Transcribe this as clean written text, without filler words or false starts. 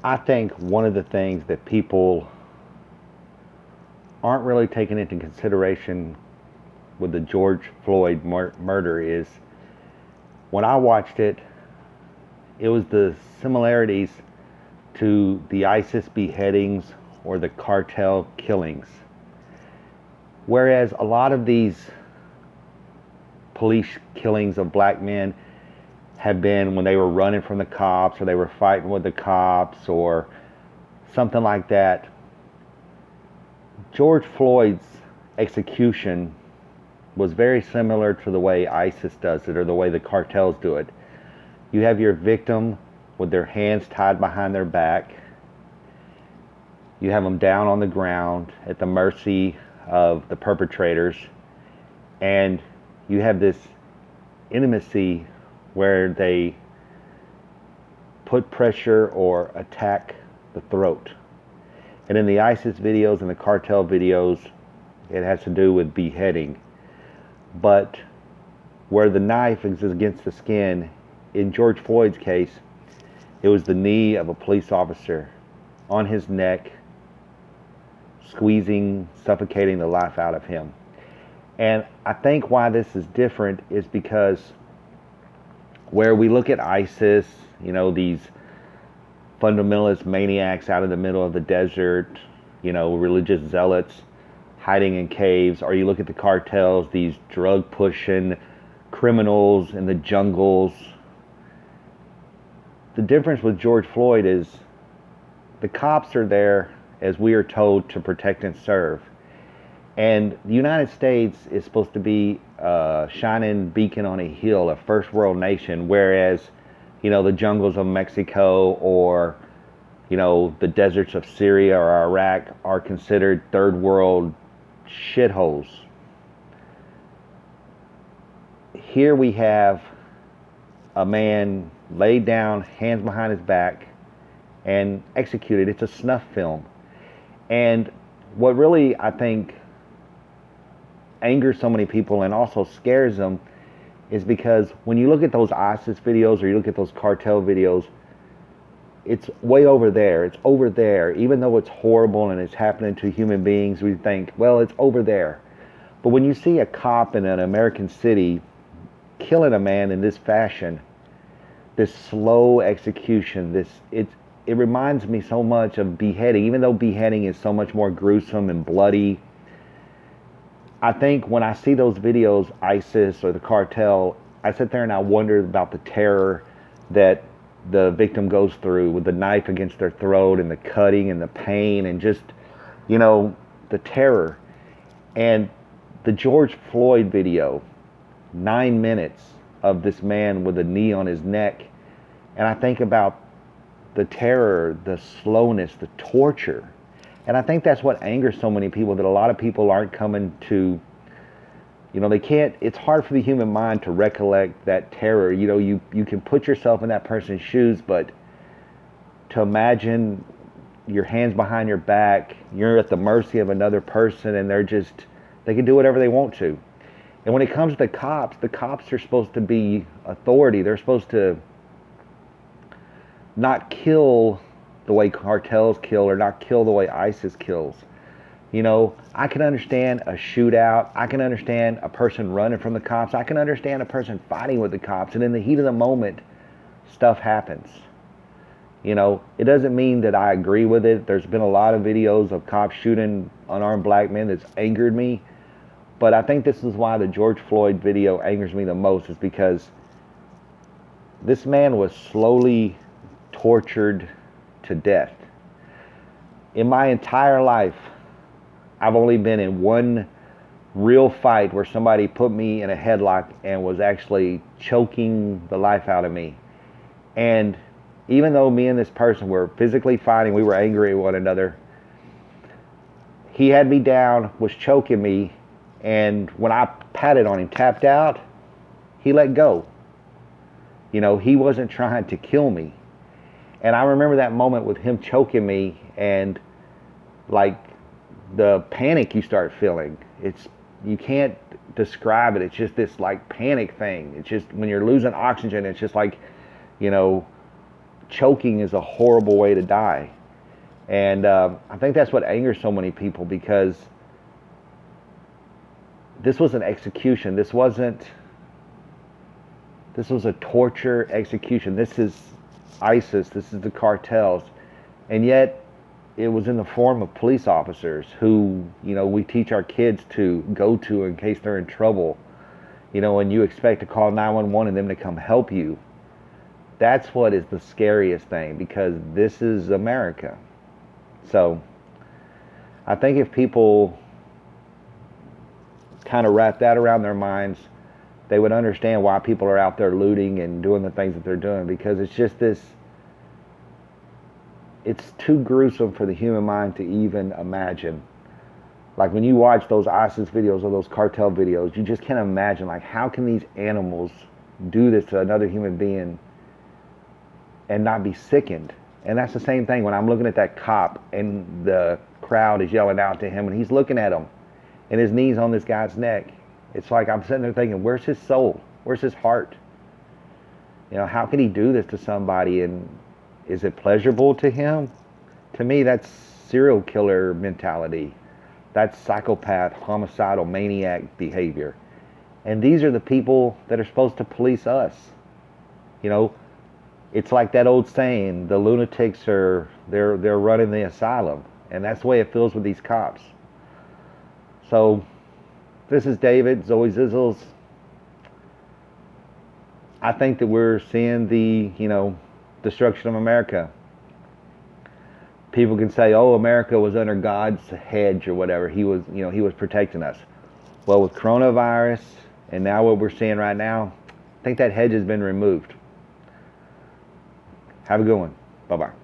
I think one of the things that people aren't really taking into consideration with the George Floyd murder is when I watched it, it was the similarities to the ISIS beheadings or the cartel killings. Whereas a lot of these police killings of black men have been when they were running from the cops or they were fighting with the cops or something like that. George Floyd's execution was very similar to the way ISIS does it or the way the cartels do it. You have your victim with their hands tied behind their back. You have them down on the ground at the mercy of the perpetrators. And you have this intimacy where they put pressure or attack the throat. And in the ISIS videos and the cartel videos, it has to do with beheading. But where the knife is against the skin, in George Floyd's case, it was the knee of a police officer on his neck, squeezing, suffocating the life out of him. And I think why this is different is because where we look at ISIS, these fundamentalist maniacs out in the middle of the desert, religious zealots hiding in caves, or you look at the cartels, these drug pushing criminals in the jungles. The difference with George Floyd is the cops are there, as we are told, to protect and serve. And the United States is supposed to be a shining beacon on a hill, a first world nation, whereas, the jungles of Mexico or, the deserts of Syria or Iraq are considered third world shitholes. Here we have a man laid down, hands behind his back, and executed. It's a snuff film. And what really, I think, angers so many people and also scares them is because when you look at those ISIS videos or you look at those cartel videos, it's way over there. It's over there. Even though it's horrible and it's happening to human beings, we think, well, it's over there. But when you see a cop in an American city killing a man in this fashion, this slow execution, it reminds me so much of beheading. Even though beheading is so much more gruesome and bloody, I think when I see those videos, ISIS or the cartel, I sit there and I wonder about the terror that the victim goes through with the knife against their throat and the cutting and the pain and just, the terror. And the George Floyd video, 9 minutes of this man with a knee on his neck, and I think about the terror, the slowness, the torture. And I think that's what angers so many people, that a lot of people aren't coming to, they can't, it's hard for the human mind to recollect that terror. You can put yourself in that person's shoes, but to imagine your hands behind your back, you're at the mercy of another person and they can do whatever they want to. And when it comes to the cops are supposed to be authority. They're supposed to not kill the way cartels kill or not kill the way ISIS kills. I can understand a shootout. I can understand a person running from the cops. I can understand a person fighting with the cops. And in the heat of the moment, stuff happens. It doesn't mean that I agree with it. There's been a lot of videos of cops shooting unarmed black men that's angered me. But I think this is why the George Floyd video angers me the most, is because this man was slowly tortured to death. In my entire life, I've only been in one real fight where somebody put me in a headlock and was actually choking the life out of me. And even though me and this person were physically fighting, we were angry at one another, he had me down, was choking me, and when I patted on him, tapped out, he let go. He wasn't trying to kill me. And I remember that moment with him choking me and like the panic you start feeling. You can't describe it. It's just this like panic thing. It's just when you're losing oxygen, it's just like, choking is a horrible way to die. And I think that's what angers so many people, because this was an execution. This was a torture execution. This is ISIS. This is the cartels. And yet it was in the form of police officers who, we teach our kids to go to in case they're in trouble, and you expect to call 911 and them to come help you. That's what is the scariest thing, because this is America. So I think if people kind of wrap that around their minds, they would understand why people are out there looting and doing the things that they're doing, because it's just it's too gruesome for the human mind to even imagine. Like when you watch those ISIS videos or those cartel videos, you just can't imagine, like, how can these animals do this to another human being and not be sickened? And that's the same thing when I'm looking at that cop and the crowd is yelling out to him and he's looking at him and his knees on this guy's neck. It's like I'm sitting there thinking, where's his soul? Where's his heart? How can he do this to somebody? And is it pleasurable to him? To me, that's serial killer mentality. That's psychopath, homicidal, maniac behavior. And these are the people that are supposed to police us. It's like that old saying, the lunatics they're running the asylum. And that's the way it feels with these cops. So, this is David, Zoe Zizzles. I think that we're seeing the, destruction of America. People can say, oh, America was under God's hedge or whatever. He was protecting us. Well, with coronavirus and now what we're seeing right now, I think that hedge has been removed. Have a good one. Bye-bye.